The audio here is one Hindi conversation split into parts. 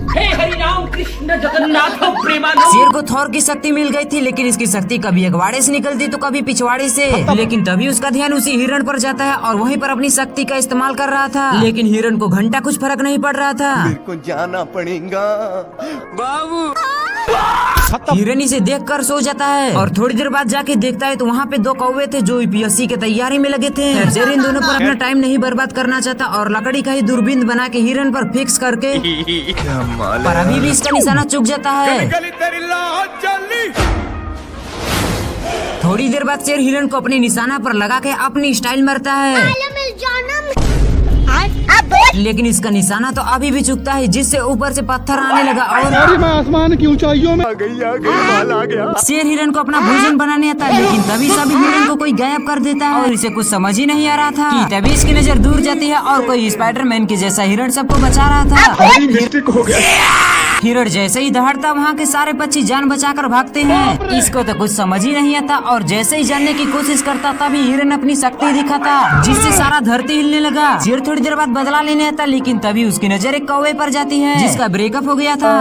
हे हरि राम कृष्ण जगन्नाथ प्रेमानंद। शेर को थॉर की शक्ति मिल गई थी, लेकिन इसकी शक्ति कभी अगवाड़े से निकलती तो कभी पिछवाड़े से। लेकिन तभी उसका ध्यान उसी हिरण पर जाता है और वहीं पर अपनी शक्ति का इस्तेमाल कर रहा था। लेकिन हिरण को घंटा कुछ फर्क नहीं पड़ रहा था। मेरे को जाना पड़ेगा बाबू। हिरण इसे देखकर सो जाता है और थोड़ी देर बाद जाके देखता है तो वहाँ पे दो कौवे थे जो यूपीएससी की तैयारी में लगे थे। शेर इन दोनों पर अपना टाइम नहीं बर्बाद करना चाहता और लकड़ी का ही दूरबीन बना के हिरण पर फिक्स करके, पर अभी भी इसका निशाना चूक जाता है। थोड़ी देर बाद शेर हिरण को अपने निशाना पर लगा के अपनी स्टाइल मारता है, लेकिन इसका निशाना तो अभी भी चुकता है, जिससे ऊपर से पत्थर आने लगा और मैं आसमान की ऊंचाइयों में आ गया। शेर हिरण को अपना भोजन बनाने आता है, लेकिन तभी सभी हिरण को कोई गायब कर देता है और इसे कुछ समझ ही नहीं आ रहा था कि तभी इसकी नजर दूर जाती है और कोई स्पाइडरमैन के जैसा हिरण सबको बचा रहा था। मिस्टेक हो गया। हिरण जैसे ही दहाड़ता वहाँ के सारे पक्षी जान बचाकर भागते हैं। इसको तो कुछ समझ ही नहीं आता और जैसे ही जानने की कोशिश करता तभी हिरण अपनी शक्ति दिखाता, जिससे सारा धरती हिलने लगा। शेर थोड़ी देर बाद बदला लेने आता, लेकिन तभी उसकी नजर एक कौवे पर जाती है जिसका ब्रेकअप हो गया था।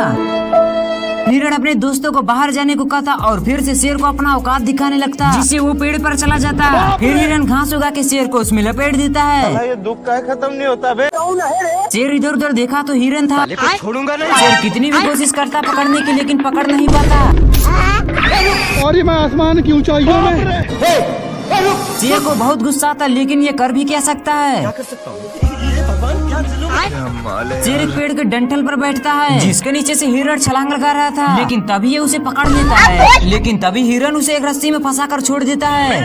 हिरण अपने दोस्तों को बाहर जाने को कहता और फिर से शेर को अपना औकात दिखाने लगता, जिससे वो पेड़ पर चला जाता। फिर हिरण घास उगा के शेर को उसमें लपेट देता है। ये दुख का खत्म नहीं होता बे। शेर इधर उधर देखा तो हिरण था। छोड़ूंगा नहीं। शेर कितनी भी कोशिश करता पकड़ने की, लेकिन पकड़ नहीं पाता। और मैं आसमान की ऊंचाइयों में। शेर को बहुत गुस्सा आता, लेकिन ये कर भी क्या सकता है। शेर एक पेड़ के डंठल पर बैठता है, जिसके नीचे से हिरण छलांग लगा रहा था, लेकिन तभी ये उसे पकड़ लेता है। लेकिन तभी हिरण उसे एक रस्सी में फंसा कर छोड़ देता है।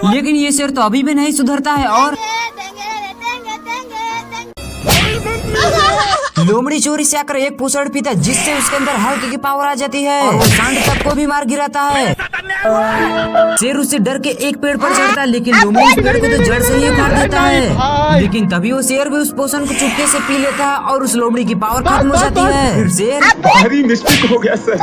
लेकिन ये शेर तो अभी भी नहीं सुधरता है और लोमड़ी चोरी से आकर एक पूछड़ पीता, जिससे उसके अंदर हल्क की पावर आ जाती है और वो सांड तक को भी मार गिराता है। शेर उससे डर के एक पेड़ पर चढ़ता है, लेकिन लोमड़ी उस पेड़ को तो जड़ से ही उखाड़ देता है। लेकिन तभी वो शेर भी उस पोषण को चुपके से पी लेता है और उस लोमड़ी की पावर खत्म हो जाती है। फिर शेर भारी मिस्टेक हो गया सर।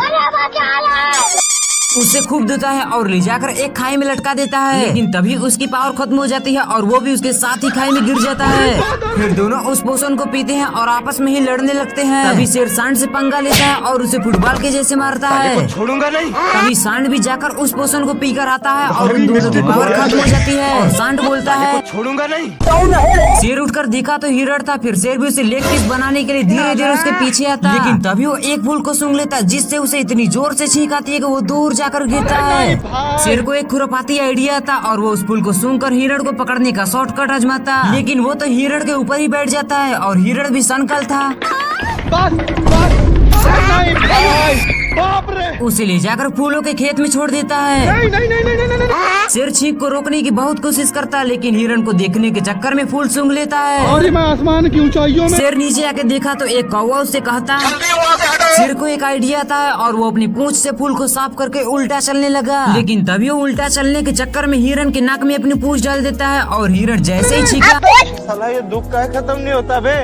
उसे खूब देता है और ले जाकर एक खाई में लटका देता है, लेकिन तभी उसकी पावर खत्म हो जाती है और वो भी उसके साथ ही खाई में गिर जाता है। फिर दोनों उस पोषण को पीते हैं और आपस में ही लड़ने लगते हैं। तभी शेर सांड से पंगा लेता है और उसे फुटबॉल के जैसे मारता है। छोड़ूंगा नहीं। तभी सांड भी जाकर उस पोषण को पीकर आता है और उन दोनों की पावर खत्म हो जाती है और सांड बोलता है छोड़ूंगा नहीं। शेर उठकर देखा तो हिरण था। फिर शेर भी उसे लेग पीस बनाने के लिए धीरे धीरे उसके पीछे आता, लेकिन तभी वो एक फूल को सूंघ लेता, जिससे उसे इतनी जोर से छींक आती है कि वो दूर जाकर गिरता है। शेर को एक खुरापाती आइडिया था और वो उस फूल को सूंघकर हिरण को पकड़ने का शॉर्टकट आजमाता, लेकिन वो तो हिरण के ऊपर ही बैठ जाता है और हिरण भी सनकल था। उसे ले जाकर फूलों के खेत में छोड़ देता है। शेर छींक को रोकने की बहुत कोशिश करता है, लेकिन हिरण को देखने के चक्कर में फूल सूंघ लेता है। और मैं आसमान की ऊंचाइयों में। शेर नीचे आके देखा तो एक कौवा उससे कहता। शेर को एक आइडिया था और वो अपनी पूंछ से फूल को साफ करके उल्टा चलने लगा, लेकिन तभी वो उल्टा चलने के चक्कर में हिरण के नाक में अपनी पूंछ डाल देता है और हिरण जैसे ही छींका, साला ये दुख का खत्म नहीं होता बे।